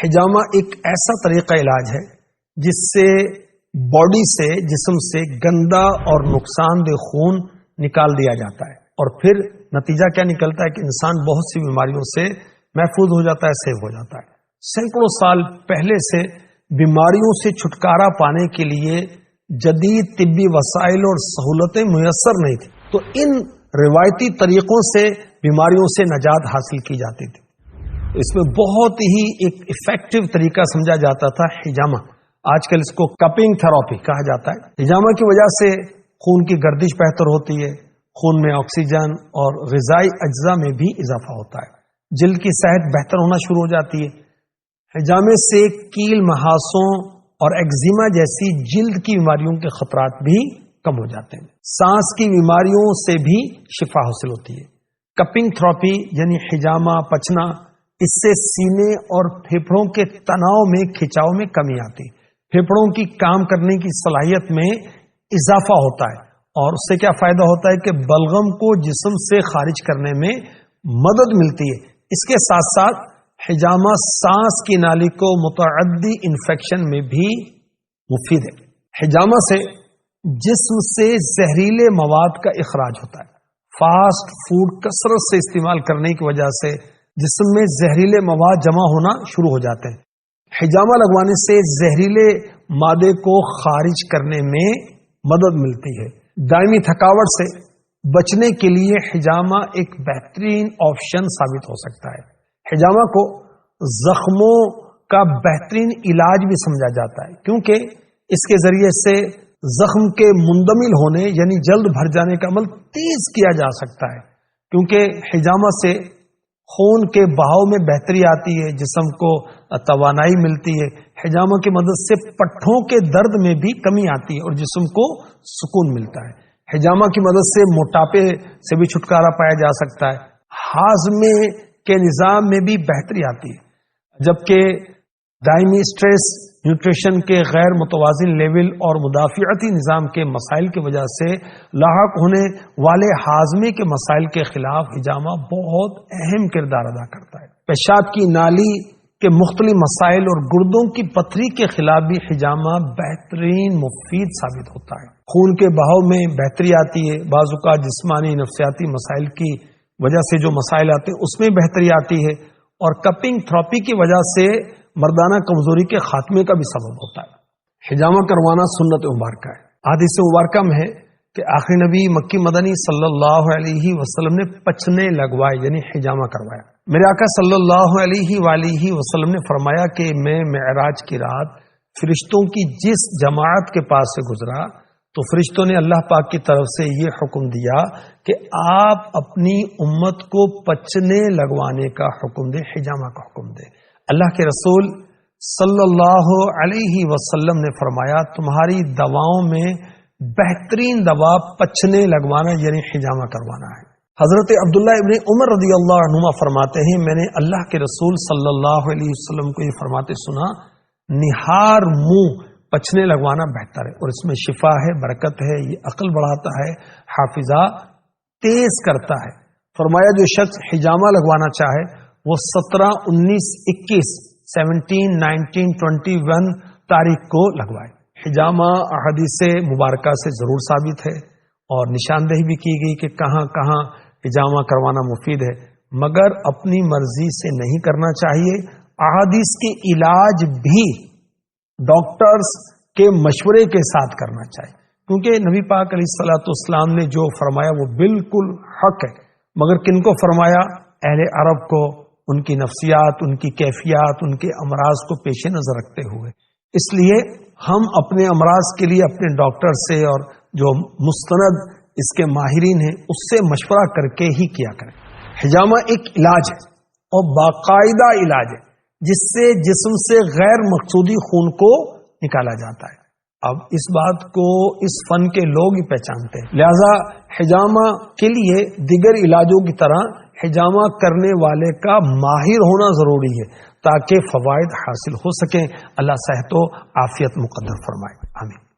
حجامہ ایک ایسا طریقہ علاج ہے جس سے باڈی سے، جسم سے گندا اور نقصان دہ خون نکال دیا جاتا ہے، اور پھر نتیجہ کیا نکلتا ہے کہ انسان بہت سی بیماریوں سے محفوظ ہو جاتا ہے، سیو ہو جاتا ہے۔ سینکڑوں سال پہلے سے بیماریوں سے چھٹکارا پانے کے لیے جدید طبی وسائل اور سہولتیں میسر نہیں تھیں، تو ان روایتی طریقوں سے بیماریوں سے نجات حاصل کی جاتی تھی۔ اس میں بہت ہی ایک افیکٹو طریقہ سمجھا جاتا تھا حجامہ۔ آج کل اس کو کپنگ تھراپی کہا جاتا ہے۔ حجامہ کی وجہ سے خون کی گردش بہتر ہوتی ہے، خون میں آکسیجن اور غذائی اجزاء میں بھی اضافہ ہوتا ہے، جلد کی صحت بہتر ہونا شروع ہو جاتی ہے۔ حجامے سے کیل، محاسوں اور ایگزیما جیسی جلد کی بیماریوں کے خطرات بھی کم ہو جاتے ہیں۔ سانس کی بیماریوں سے بھی شفا حاصل ہوتی ہے۔ کپنگ تھراپی یعنی حجامہ پچنا، اس سے سینے اور پھیپھڑوں کے تناؤ میں، کھچاؤ میں کمی آتی ہے، پھیپھڑوں کی کام کرنے کی صلاحیت میں اضافہ ہوتا ہے، اور اس سے کیا فائدہ ہوتا ہے کہ بلغم کو جسم سے خارج کرنے میں مدد ملتی ہے۔ اس کے ساتھ ساتھ حجامہ سانس کی نالی کو متعدی انفیکشن میں بھی مفید ہے۔ حجامہ سے جسم سے زہریلے مواد کا اخراج ہوتا ہے۔ فاسٹ فوڈ کثرت سے استعمال کرنے کی وجہ سے جسم میں زہریلے مواد جمع ہونا شروع ہو جاتے ہیں۔ حجامہ لگوانے سے زہریلے مادے کو خارج کرنے میں مدد ملتی ہے۔ دائمی تھکاوٹ سے بچنے کے لیے حجامہ ایک بہترین آپشن ثابت ہو سکتا ہے۔ حجامہ کو زخموں کا بہترین علاج بھی سمجھا جاتا ہے، کیونکہ اس کے ذریعے سے زخم کے مندمل ہونے یعنی جلد بھر جانے کا عمل تیز کیا جا سکتا ہے، کیونکہ حجامہ سے خون کے بہاؤ میں بہتری آتی ہے، جسم کو توانائی ملتی ہے۔ حجامہ کی مدد سے پٹھوں کے درد میں بھی کمی آتی ہے اور جسم کو سکون ملتا ہے۔ حجامہ کی مدد سے موٹاپے سے بھی چھٹکارا پایا جا سکتا ہے، ہاضمے کے نظام میں بھی بہتری آتی ہے، جبکہ دائمی سٹریس، نیوٹریشن کے غیر متوازن لیول اور مدافعتی نظام کے مسائل کی وجہ سے لاحق ہونے والے ہاضمے کے مسائل کے خلاف حجامہ بہت اہم کردار ادا کرتا ہے۔ پیشاب کی نالی کے مختلف مسائل اور گردوں کی پتھری کے خلاف بھی حجامہ بہترین مفید ثابت ہوتا ہے۔ خون کے بہاؤ میں بہتری آتی ہے، بعض اوقات جسمانی نفسیاتی مسائل کی وجہ سے جو مسائل آتے ہیں اس میں بہتری آتی ہے، اور کپنگ تھراپی کی وجہ سے مردانہ کمزوری کے خاتمے کا بھی سبب ہوتا ہے۔ حجامہ کروانا سنت مبارکہ ہے۔ حدیث مبارکہ میں ہے کہ آخری نبی مکی مدنی صلی اللہ علیہ وسلم نے پچنے لگوائے یعنی حجامہ کروایا۔ میرے آقا صلی اللہ علیہ وآلہ وسلم نے فرمایا کہ میں معراج کی رات فرشتوں کی جس جماعت کے پاس سے گزرا تو فرشتوں نے اللہ پاک کی طرف سے یہ حکم دیا کہ آپ اپنی امت کو پچنے لگوانے کا حکم دیں، حجامہ کا حکم دیں۔ اللہ کے رسول صلی اللہ علیہ وسلم نے فرمایا تمہاری دواؤں میں بہترین دوا پچنے لگوانا یعنی حجامہ کروانا ہے۔ حضرت عبداللہ ابن عمر رضی اللہ عنہما فرماتے ہیں میں نے اللہ کے رسول صلی اللہ علیہ وسلم کو یہ فرماتے سنا، نہار منہ پچنے لگوانا بہتر ہے، اور اس میں شفا ہے، برکت ہے، یہ عقل بڑھاتا ہے، حافظہ تیز کرتا ہے۔ فرمایا جو شخص حجامہ لگوانا چاہے وہ 17، 19، 21، 17، 19، 21 تاریخ کو لگوائے۔ حجامہ احادیث مبارکہ سے ضرور ثابت ہے، اور نشاندہی بھی کی گئی کہ کہاں کہاں حجامہ کروانا مفید ہے، مگر اپنی مرضی سے نہیں کرنا چاہیے۔ احادیث کے علاج بھی ڈاکٹرز کے مشورے کے ساتھ کرنا چاہیے، کیونکہ نبی پاک علیہ الصلوۃ والسلام نے جو فرمایا وہ بالکل حق ہے، مگر کن کو فرمایا؟ اہل عرب کو، ان کی نفسیات، ان کی کیفیات، ان کے امراض کو پیش نظر رکھتے ہوئے۔ اس لیے ہم اپنے امراض کے لیے اپنے ڈاکٹر سے اور جو مستند اس کے ماہرین ہیں اس سے مشورہ کر کے ہی کیا کریں۔ حجامہ ایک علاج ہے اور باقاعدہ علاج ہے جس سے جسم سے غیر مقصودی خون کو نکالا جاتا ہے۔ اب اس بات کو اس فن کے لوگ ہی پہچانتے ہیں، لہذا حجامہ کے لیے دیگر علاجوں کی طرح حجامہ کرنے والے کا ماہر ہونا ضروری ہے تاکہ فوائد حاصل ہو سکیں۔ اللہ صحت و عافیت مقدر فرمائے، آمین۔